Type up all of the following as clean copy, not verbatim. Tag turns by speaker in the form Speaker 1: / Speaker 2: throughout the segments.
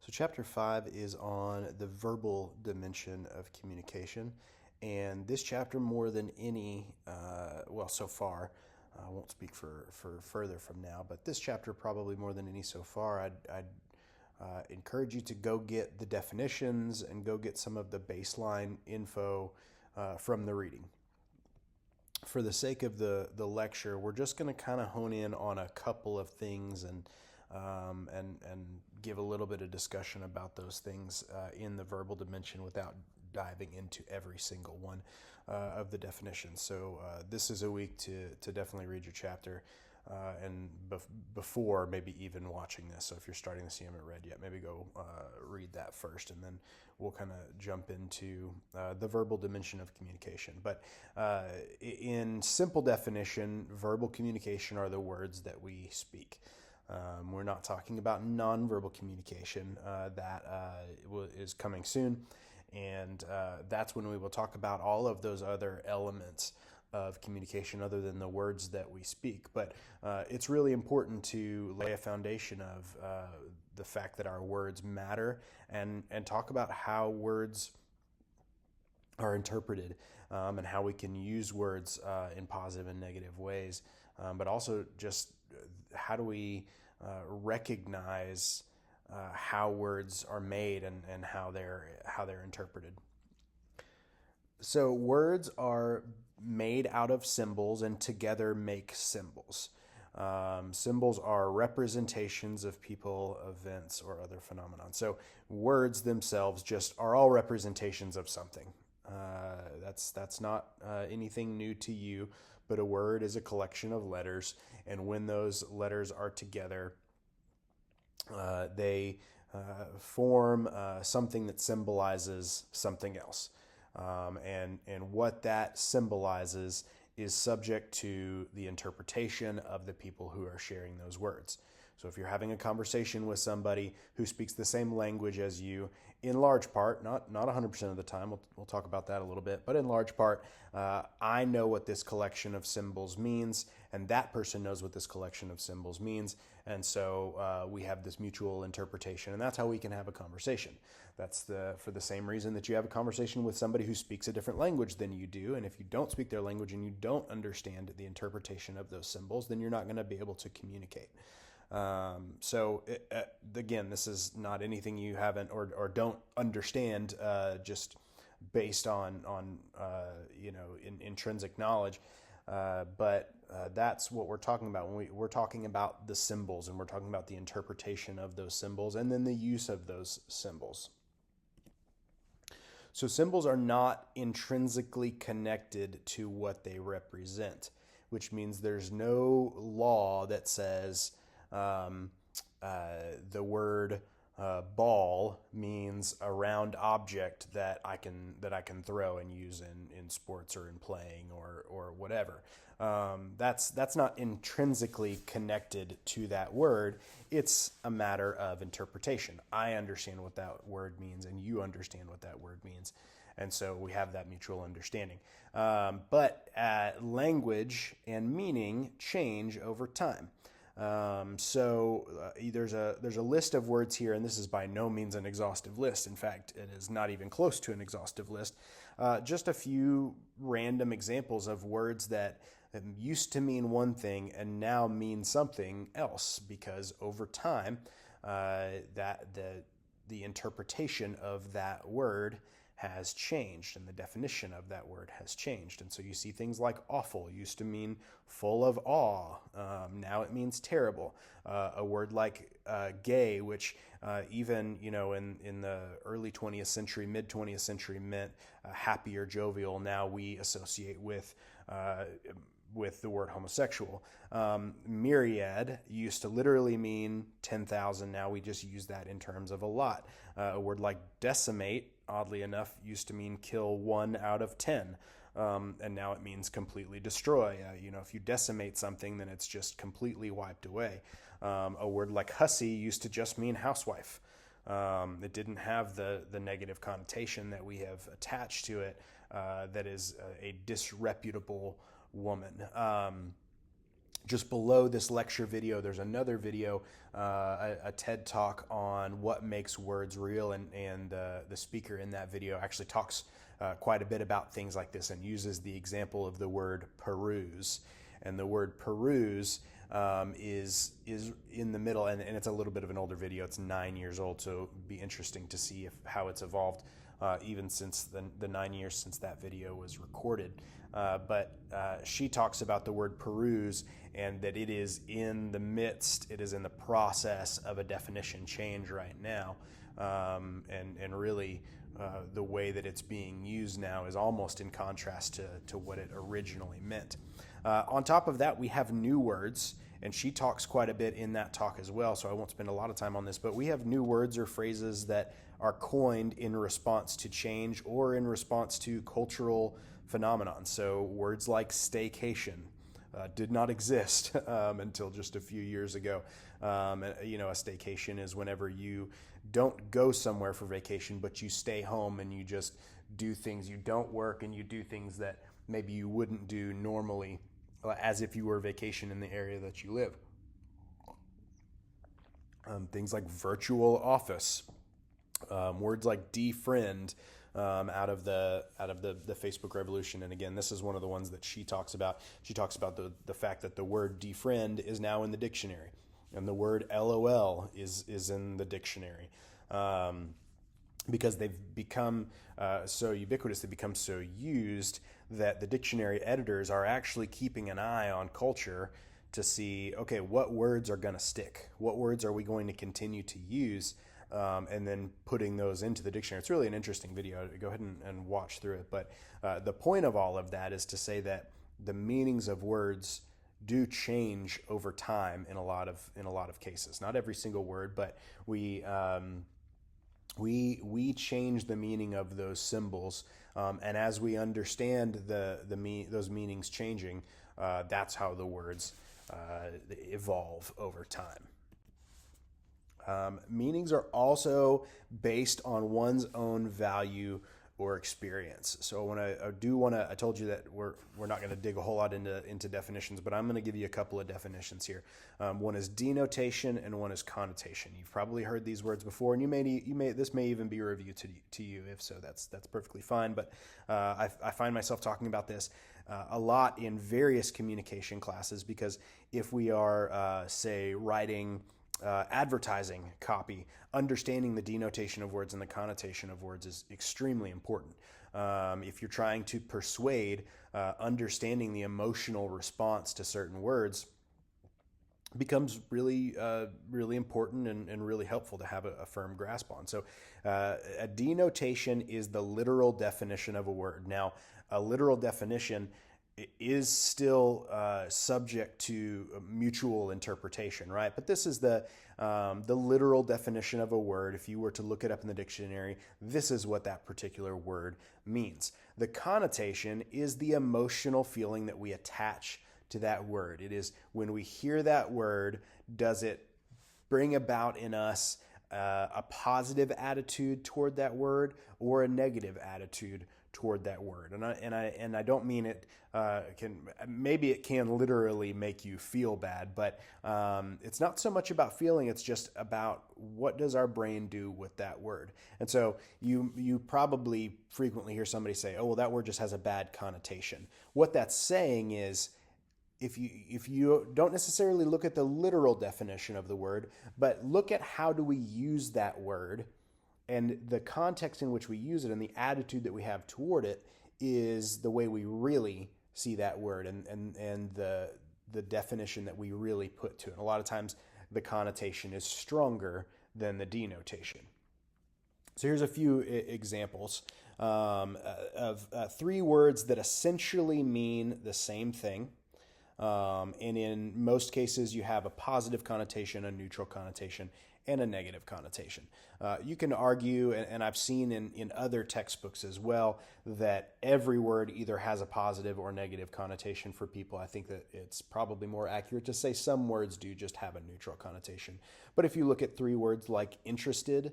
Speaker 1: So, chapter 5 is on the verbal dimension of communication. And this chapter, more than any, so far, I won't speak for further from now, but this chapter, probably more than any so far, I'd encourage you to go get the definitions and go get some of the baseline info from the reading. For the sake of the lecture, we're just going to kind of hone in on a couple of things and give a little bit of discussion about those things in the verbal dimension without diving into every single one of the definitions. So this is a week to definitely read your chapter and before maybe even watching this. So if you're starting to see them read yet, maybe go read that first, and then we'll kind of jump into the verbal dimension of communication. But in simple definition, verbal communication are the words that we speak. We're not talking about nonverbal communication. That is coming soon, and that's when we will talk about all of those other elements of communication other than the words that we speak. But it's really important to lay a foundation of the fact that our words matter and talk about how words are interpreted and how we can use words in positive and negative ways, but also just how do we recognize how words are made and how they're interpreted. So words are made out of symbols and together make symbols. Symbols are representations of people, events, or other phenomenon. So words themselves just are all representations of something. That's not anything new to you, but a word is a collection of letters, and when those letters are together, they form something that symbolizes something else. And what that symbolizes is subject to the interpretation of the people who are sharing those words. So if you're having a conversation with somebody who speaks the same language as you, in large part, not 100% of the time, we'll talk about that a little bit, but in large part, I know what this collection of symbols means, and that person knows what this collection of symbols means, and so we have this mutual interpretation, and that's how we can have a conversation. That's for the same reason that you have a conversation with somebody who speaks a different language than you do, and if you don't speak their language and you don't understand the interpretation of those symbols, then you're not going to be able to communicate. Again, this is not anything you haven't or don't understand just based on intrinsic knowledge. But that's what we're talking about when we're talking about the symbols, and we're talking about the interpretation of those symbols and then the use of those symbols. So symbols are not intrinsically connected to what they represent, which means there's no law that says the word ball means a round object that I can throw and use in sports or in playing or whatever. That's not intrinsically connected to that word. It's a matter of interpretation. I understand what that word means, and you understand what that word means, and so we have that mutual understanding. But language and meaning change over time. There's a list of words here, and this is by no means an exhaustive list. In fact, it is not even close to an exhaustive list. Just a few random examples of words that used to mean one thing and now mean something else, because over time, that the interpretation of that word has changed, and the definition of that word has changed. And so you see things like awful used to mean full of awe. Now it means terrible. A word like gay, which even in the early 20th century, mid 20th century meant happy or jovial, now we associate with the word homosexual. Myriad used to literally mean 10,000. Now we just use that in terms of a lot. A word like decimate, oddly enough, used to mean kill 1 out of 10. And now it means completely destroy. If you decimate something, then it's just completely wiped away. A word like hussy used to just mean housewife. It didn't have the negative connotation that we have attached to it, that is a disreputable woman. Just below this lecture video, there's another video, a TED Talk on what makes words real, and the speaker in that video actually talks quite a bit about things like this and uses the example of the word peruse. And the word peruse is in the middle, and it's a little bit of an older video. It's 9 years old, so it'll be interesting to see how it's evolved even since the 9 years since that video was recorded. But she talks about the word peruse, and that it is in the process of a definition change right now. And really the way that it's being used now is almost in contrast to what it originally meant. On top of that, we have new words, and she talks quite a bit in that talk as well, so I won't spend a lot of time on this, but we have new words or phrases that are coined in response to change or in response to cultural phenomenon. So words like staycation did not exist until just a few years ago. A staycation is whenever you don't go somewhere for vacation, but you stay home and you just do things. You don't work and you do things that maybe you wouldn't do normally, as if you were vacation in the area that you live. Things like virtual office, words like defriend, out of the Facebook revolution. And again, this is one of the ones that she talks about. She talks about the fact that the word defriend is now in the dictionary, and the word LOL is in the dictionary, because they've become so ubiquitous, they've become so used that the dictionary editors are actually keeping an eye on culture to see, okay, what words are going to stick? What words are we going to continue to use? And then putting those into the dictionary. It's really an interesting video. Go ahead and watch through it. But the point of all of that is to say that the meanings of words do change over time in a lot of cases. Not every single word, but we change the meaning of those symbols, and as we understand those meanings changing, that's how the words evolve over time. Meanings are also based on one's own value or experience. So I told you that we're not going to dig a whole lot into definitions, but I'm going to give you a couple of definitions here. One is denotation and one is connotation. You've probably heard these words before, and this may even be a review to you. If so, that's perfectly fine. But I find myself talking about this a lot in various communication classes, because if we are say writing advertising copy, understanding the denotation of words and the connotation of words is extremely important. If you're trying to persuade, understanding the emotional response to certain words becomes really important and really helpful to have a firm grasp on. So a denotation is the literal definition of a word. Now, a literal definition is still subject to mutual interpretation, right? But this is the literal definition of a word. If you were to look it up in the dictionary, this is what that particular word means. The connotation is the emotional feeling that we attach to that word. It is when we hear that word, does it bring about in us a positive attitude toward that word or a negative attitude toward that word? And I don't mean it it can literally make you feel bad, but it's not so much about feeling, it's just about what does our brain do with that word. And so you probably frequently hear somebody say, oh, well, that word just has a bad connotation. What that's saying is, if you don't necessarily look at the literal definition of the word, but look at how do we use that word, and the context in which we use it and the attitude that we have toward it is the way we really see that word and the definition that we really put to it. And a lot of times the connotation is stronger than the denotation. So here's a few examples of three words that essentially mean the same thing. And in most cases, you have a positive connotation, a neutral connotation, and a negative connotation. You can argue, and I've seen in other textbooks as well, that every word either has a positive or negative connotation for people. I think that it's probably more accurate to say some words do just have a neutral connotation. But if you look at three words like interested,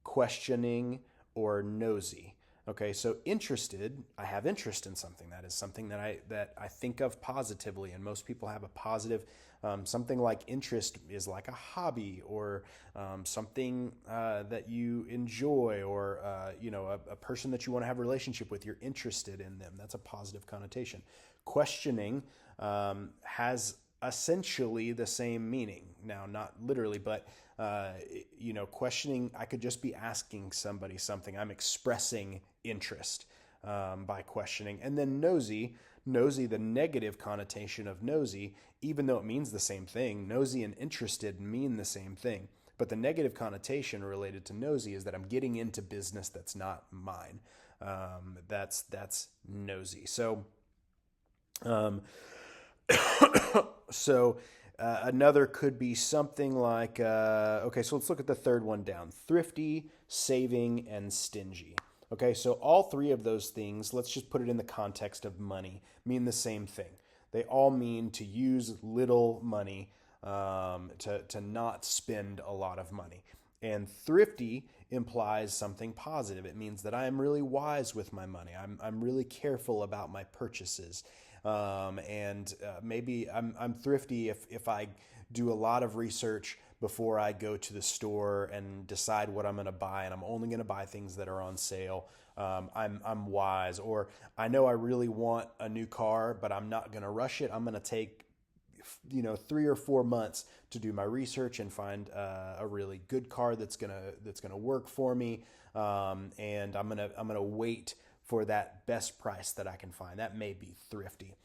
Speaker 1: questioning, or nosy, Okay, so interested, I have interest in something. That is something that I think of positively, and most people have a positive. Something like interest is like a hobby, or something that you enjoy, or a person that you want to have a relationship with. You're interested in them. That's a positive connotation. Questioning has essentially the same meaning. Now, not literally, but questioning, I could just be asking somebody something. I'm expressing interest by questioning. And then nosy, the negative connotation of nosy, even though it means the same thing, nosy and interested mean the same thing. But the negative connotation related to nosy is that I'm getting into business that's not mine. That's nosy. So, another could be something like, okay, so let's look at the third one down: thrifty, saving, and stingy. Okay, so all three of those things, let's just put it in the context of money, mean the same thing. They all mean to use little money, to not spend a lot of money. And thrifty implies something positive. It means that I am really wise with my money. I'm really careful about my purchases. Maybe I'm thrifty if I do a lot of research before I go to the store and decide what I'm going to buy, and I'm only going to buy things that are on sale. I'm wise. Or I know I really want a new car, but I'm not going to rush it. I'm going to take 3 or 4 months to do my research and find a really good car that's gonna work for me. And I'm gonna wait for that best price that I can find. That may be thrifty.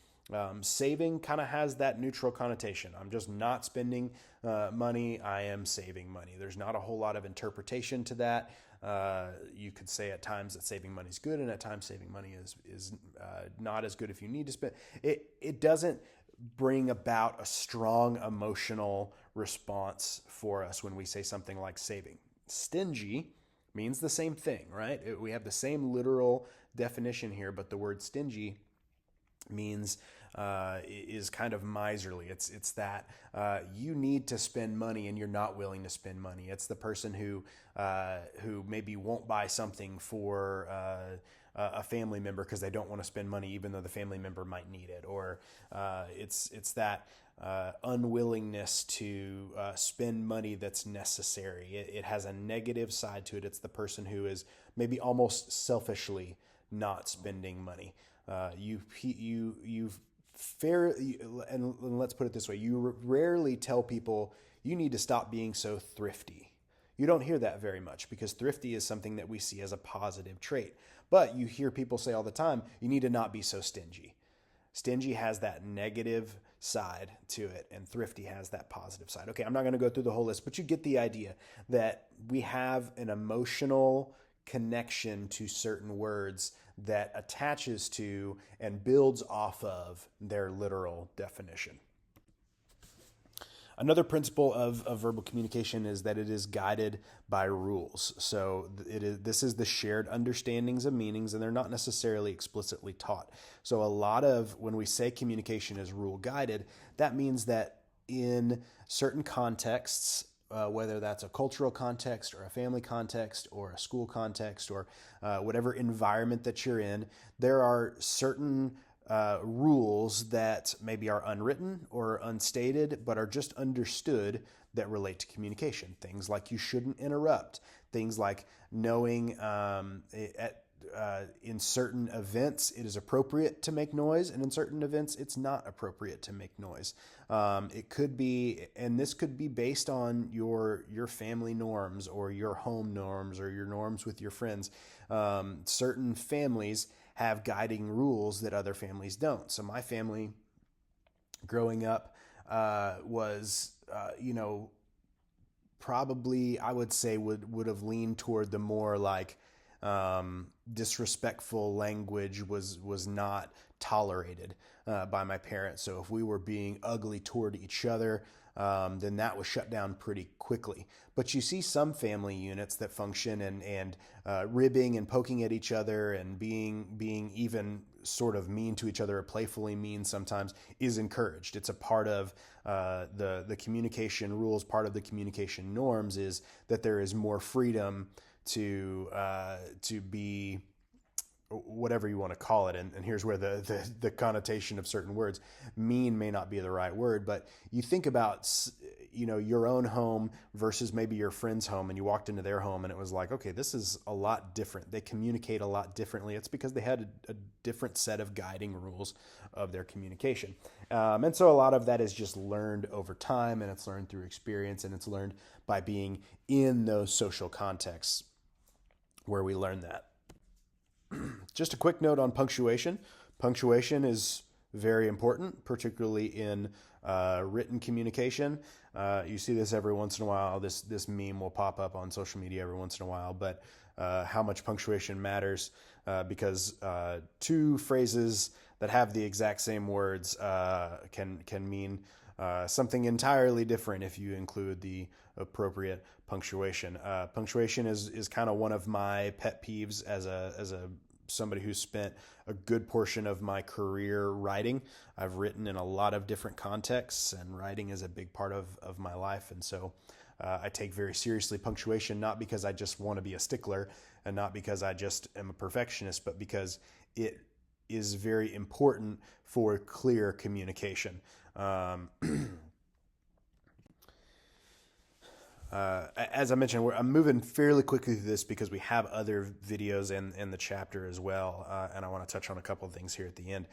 Speaker 1: Saving kind of has that neutral connotation. I'm just not spending money. I am saving money. There's not a whole lot of interpretation to that. You could say at times that saving money is good, and at times saving money is not as good if you need to spend. It doesn't bring about a strong emotional response for us when we say something like saving. Stingy means the same thing, right? We have the same literal definition here, but the word stingy means is kind of miserly. It's that you need to spend money and you're not willing to spend money. It's the person who maybe won't buy something for a family member because they don't want to spend money even though the family member might need it. Or it's that unwillingness to spend money that's necessary. It has a negative side to it. It's the person who is maybe almost selfishly not spending money. And let's put it this way: you rarely tell people you need to stop being so thrifty. You don't hear that very much because thrifty is something that we see as a positive trait. But you hear people say all the time, you need to not be so stingy. Stingy has that negative side to it, and thrifty has that positive side. Okay, I'm not going to go through the whole list, but you get the idea that we have an emotional connection to certain words that attaches to and builds off of their literal definition. Another principle of verbal communication is that it is guided by rules. So this is the shared understandings of meanings, and they're not necessarily explicitly taught. So a lot of when we say communication is rule guided, that means that in certain contexts, whether that's a cultural context or a family context or a school context or whatever environment that you're in, there are certain rules that maybe are unwritten or unstated, but are just understood that relate to communication. Things like you shouldn't interrupt. Things like knowing in certain events it is appropriate to make noise, and in certain events it's not appropriate to make noise. It could be, and this could be based on your family norms or your home norms or your norms with your friends. Certain families have guiding rules that other families don't. So my family growing up was, probably I would say would have leaned toward the more like disrespectful language was not tolerated by my parents. So if we were being ugly toward each other, then that was shut down pretty quickly. But you see some family units that function and ribbing and poking at each other and being even sort of mean to each other or playfully mean sometimes is encouraged. It's a part of the communication rules. Part of the communication norms is that there is more freedom to be whatever you want to call it. And here's where the connotation of certain words, mean may not be the right word, but you think about, your own home versus maybe your friend's home, and you walked into their home and it was like, okay, this is a lot different. They communicate a lot differently. It's because they had a different set of guiding rules of their communication. And so a lot of that is just learned over time, and it's learned through experience, and it's learned by being in those social contexts where we learn that. Just a quick note on punctuation. Punctuation is very important, particularly in written communication. You see this every once in a while. This meme will pop up on social media every once in a while, but how much punctuation matters because two phrases that have the exact same words can mean something entirely different if you include the appropriate punctuation. Punctuation is kind of one of my pet peeves as somebody who's spent a good portion of my career writing. I've written in a lot of different contexts, and writing is a big part of my life. And so I take very seriously punctuation, not because I just want to be a stickler and not because I just am a perfectionist, but because it is very important for clear communication. As I mentioned, I'm moving fairly quickly through this because we have other videos in the chapter as well, and I want to touch on a couple of things here at the end.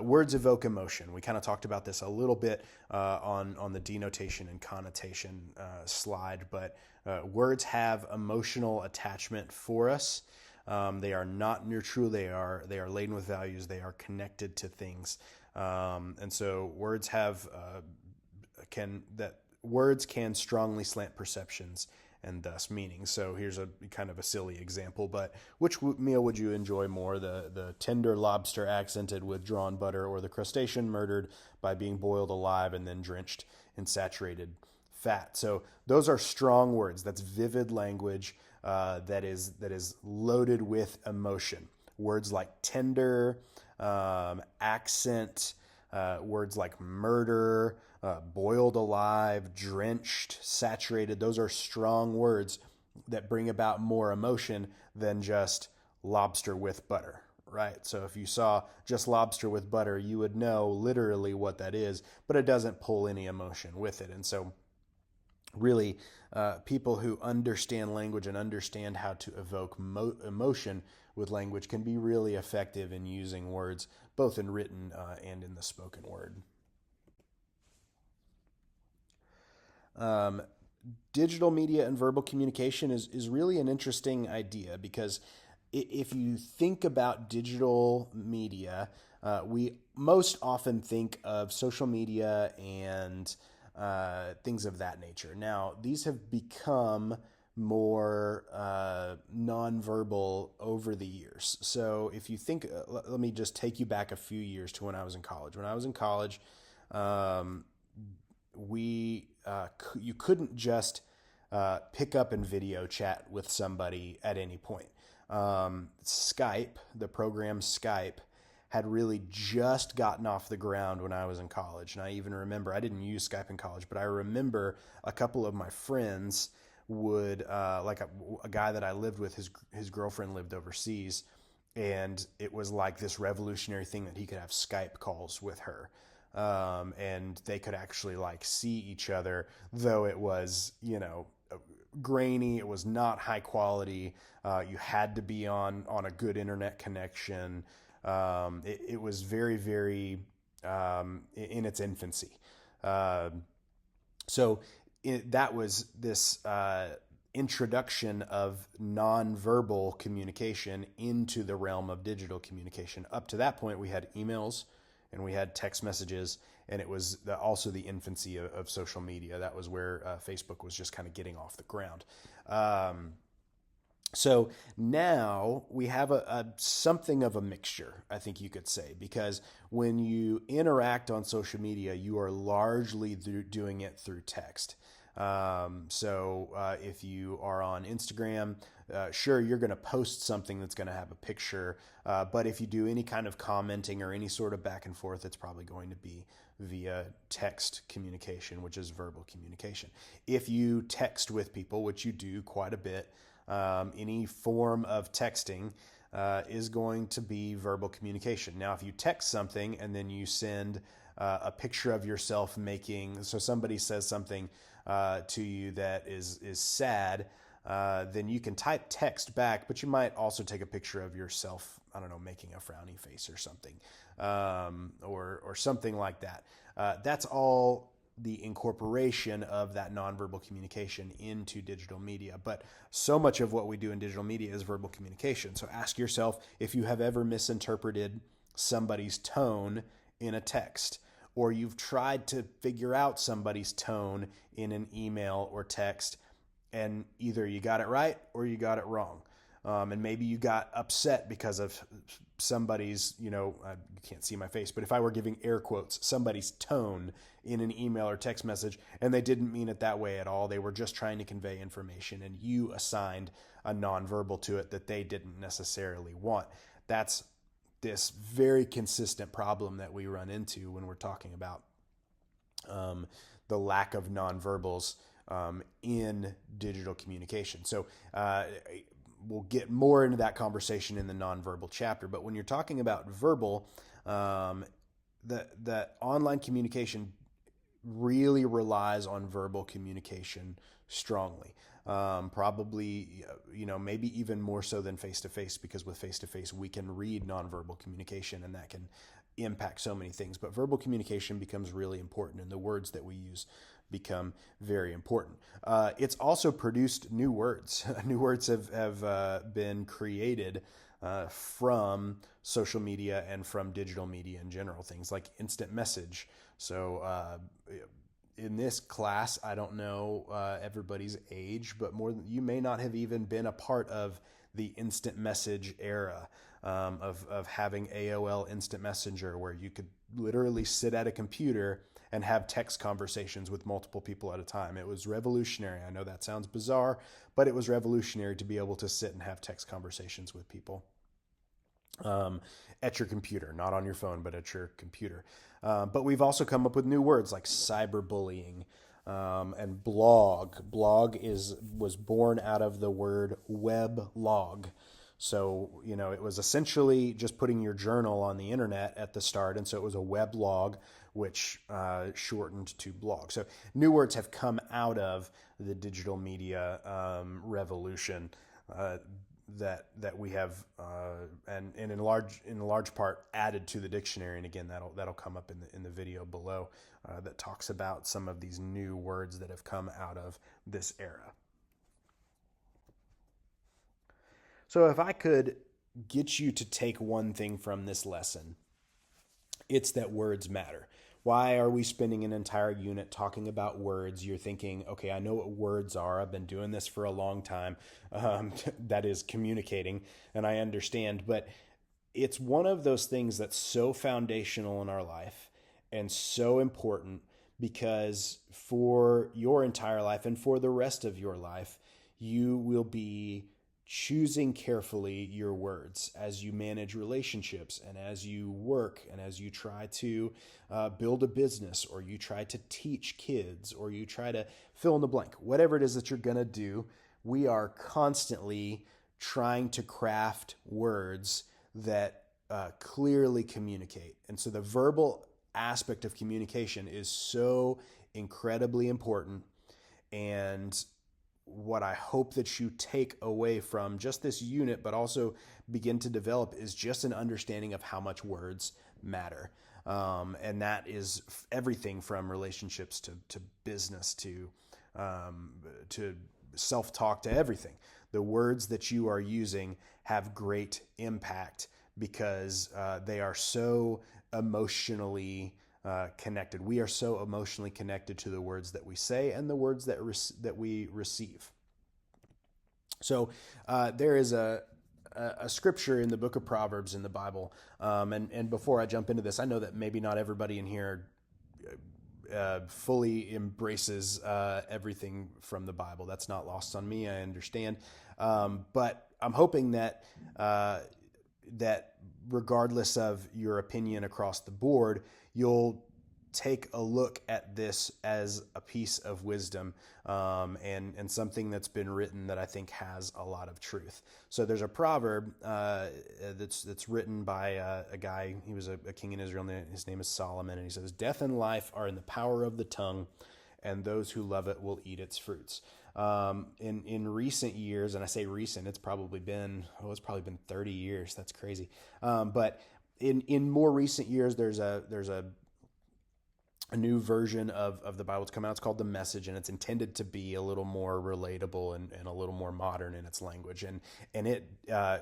Speaker 1: Words evoke emotion. We kind of talked about this a little bit on the denotation and connotation slide, but words have emotional attachment for us. They are not neutral. They are laden with values. They are connected to things, and so words words can strongly slant perceptions and thus meaning. So here's a kind of a silly example, but which meal would you enjoy more, the tender lobster accented with drawn butter, or the crustacean murdered by being boiled alive and then drenched in saturated fat? So those are strong words. That's vivid language that is loaded with emotion. Words like tender, accent, words like murder, boiled alive, drenched, saturated. Those are strong words that bring about more emotion than just lobster with butter, right? So if you saw just lobster with butter, you would know literally what that is, but it doesn't pull any emotion with it. And so really, people who understand language and understand how to evoke emotion with language can be really effective in using words, both in written and in the spoken word. Digital media and verbal communication is really an interesting idea, because if you think about digital media, we most often think of social media and things of that nature. Now, these have become more nonverbal over the years. So if you think, let me just take you back a few years to when I was in college. When I was in college, you couldn't just pick up and video chat with somebody at any point. Skype, the program Skype, had really just gotten off the ground when I was in college. And I even remember, I didn't use Skype in college, but I remember a couple of my friends would, like a guy that I lived with, his girlfriend lived overseas, and it was like this revolutionary thing that he could have Skype calls with her. And they could actually like see each other, though it was, grainy. It was not high quality. You had to be on a good internet connection. It was very, very in its infancy. So that was this introduction of nonverbal communication into the realm of digital communication. Up to that point, we had emails and we had text messages, and it was also the infancy of social media. That was where Facebook was just kind of getting off the ground. So now we have something of a mixture, I think you could say, because when you interact on social media, you are largely doing it through text. So if you are on Instagram, sure, you're going to post something that's going to have a picture, but if you do any kind of commenting or any sort of back and forth, it's probably going to be via text communication, which is verbal communication. If you text with people, which you do quite a bit, any form of texting, is going to be verbal communication. Now, if you text something and then you send a picture of yourself so somebody says something to you that is sad, then you can type text back, but you might also take a picture of yourself, I don't know, making a frowny face or something, or something like that. That's all the incorporation of that nonverbal communication into digital media. But so much of what we do in digital media is verbal communication. So ask yourself if you have ever misinterpreted somebody's tone in a text, or you've tried to figure out somebody's tone in an email or text, and either you got it right or you got it wrong. And maybe you got upset because of somebody's, you can't see my face, but if I were giving air quotes, somebody's tone in an email or text message, and they didn't mean it that way at all. They were just trying to convey information, and you assigned a nonverbal to it that they didn't necessarily want. That's this very consistent problem that we run into when we're talking about the lack of nonverbals in digital communication. So we'll get more into that conversation in the nonverbal chapter. But when you're talking about verbal, the online communication really relies on verbal communication strongly. Probably, maybe even more so than face-to-face, because with face-to-face we can read nonverbal communication, and that can impact so many things. But verbal communication becomes really important, and the words that we use become very important. It's also produced new words. New words have been created from social media and from digital media in general, things like instant message. So in this class, I don't know everybody's age, but you may not have even been a part of the instant message era of having AOL Instant Messenger, where you could literally sit at a computer and have text conversations with multiple people at a time. It was revolutionary. I know that sounds bizarre, but it was revolutionary to be able to sit and have text conversations with people at your computer, not on your phone, but at your computer. But we've also come up with new words like cyberbullying and blog. Blog was born out of the word weblog. So, it was essentially just putting your journal on the internet at the start. And so it was a weblog, which shortened to blog. So new words have come out of the digital media revolution that we have, and in large part added to the dictionary. And again, that'll come up in the video below that talks about some of these new words that have come out of this era. So if I could get you to take one thing from this lesson, it's that words matter. Why are we spending an entire unit talking about words? You're thinking, okay, I know what words are. I've been doing this for a long time. That is communicating, and I understand. But it's one of those things that's so foundational in our life and so important, because for your entire life and for the rest of your life, you will be choosing carefully your words as you manage relationships and as you work and as you try to build a business, or you try to teach kids, or you try to fill in the blank. Whatever it is that you're going to do, we are constantly trying to craft words that clearly communicate. And so the verbal aspect of communication is so incredibly important. And what I hope that you take away from just this unit, but also begin to develop, is just an understanding of how much words matter. And that is everything from relationships to business to self-talk, to everything. The words that you are using have great impact because they are so emotionally connected. We are so emotionally connected to the words that we say and the words that we receive. So there is a scripture in the book of Proverbs in the Bible. And before I jump into this, I know that maybe not everybody in here fully embraces everything from the Bible. That's not lost on me. I understand. But I'm hoping that that regardless of your opinion across the board, you'll take a look at this as a piece of wisdom, and something that's been written that I think has a lot of truth. So there's a proverb that's written by a guy. He was a king in Israel, and his name is Solomon, and he says, "Death and life are in the power of the tongue, and those who love it will eat its fruits." In recent years, and I say recent, it's probably been 30 years. That's crazy. But in more recent years, there's a new version of the Bible that's come out. It's called The Message, and it's intended to be a little more relatable and a little more modern in its language. And it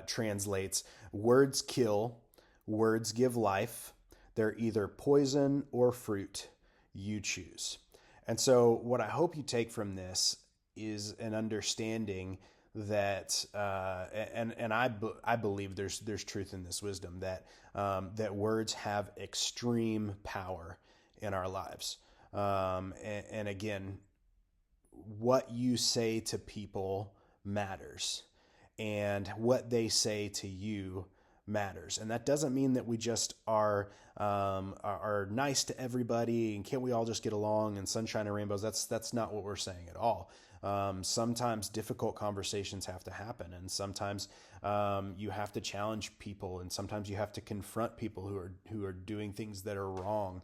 Speaker 1: translates, "Words kill, words give life. They're either poison or fruit. You choose." And so what I hope you take from this is an understanding that, and I believe there's truth in this wisdom, that words have extreme power in our lives. And again, what you say to people matters, and what they say to you matters. And that doesn't mean that we just are nice to everybody and can't we all just get along and sunshine and rainbows. That's not what we're saying at all. Sometimes difficult conversations have to happen, and sometimes you have to challenge people, and sometimes you have to confront people who are doing things that are wrong.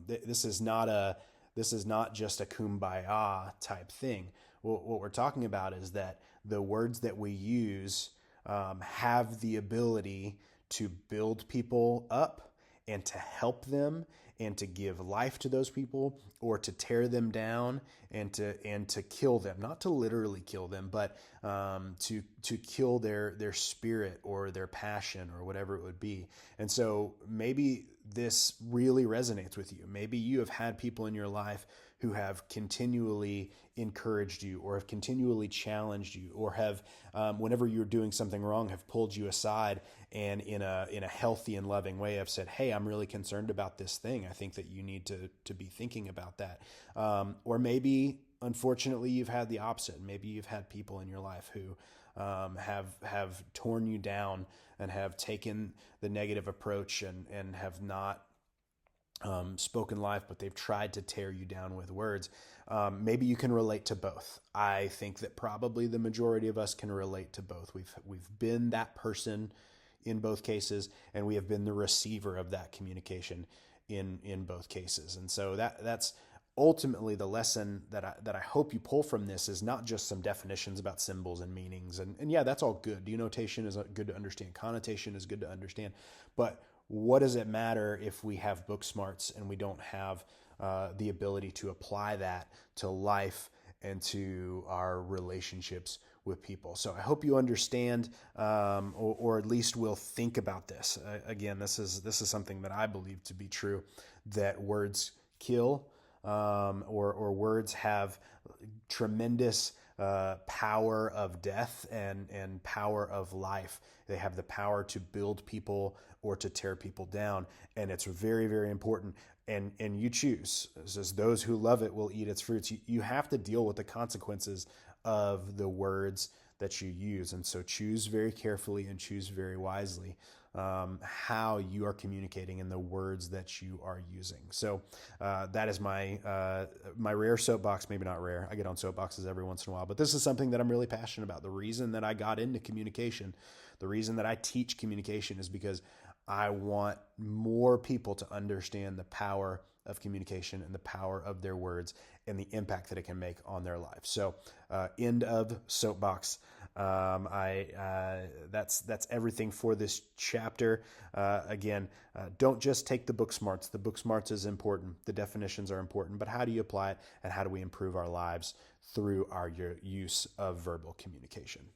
Speaker 1: This is not just a kumbaya type thing. What we're talking about is that the words that we use have the ability to build people up and to help them and to give life to those people, or to tear them down and to kill them. Not to literally kill them, but to kill their spirit or their passion or whatever it would be. And so maybe this really resonates with you. Maybe you have had people in your life who have continually encouraged you, or have continually challenged you, or have, whenever you're doing something wrong, have pulled you aside and in a healthy and loving way have said, "Hey, I'm really concerned about this thing. I think that you need to be thinking about that." Or maybe, unfortunately, you've had the opposite. Maybe you've had people in your life who have torn you down and have taken the negative approach and have not spoken life, but they've tried to tear you down with words. Maybe you can relate to both. I think that probably the majority of us can relate to both. We've been that person in both cases, and we have been the receiver of that communication in both cases. And so that's ultimately the lesson that I hope you pull from this, is not just some definitions about symbols and meanings. And yeah, that's all good. Denotation is good to understand. Connotation is good to understand. But what does it matter if we have book smarts and we don't have the ability to apply that to life and to our relationships with people? So I hope you understand, or at least will think about this. Again, this is something that I believe to be true, that words kill, or words have tremendous power of death and power of life. They have the power to build people or to tear people down. And it's very, very important. And you choose. It says, "Those who love it will eat its fruits." You have to deal with the consequences of the words that you use. And so choose very carefully and choose very wisely how you are communicating in the words that you are using. So that is my rare soapbox. Maybe not rare. I get on soapboxes every once in a while, but this is something that I'm really passionate about. The reason that I got into communication, the reason that I teach communication, is because I want more people to understand the power of communication and the power of their words and the impact that it can make on their life. So end of soapbox. That's everything for this chapter. Again, don't just take the book smarts. The book smarts is important. The definitions are important, but how do you apply it, and how do we improve our lives through our use of verbal communication?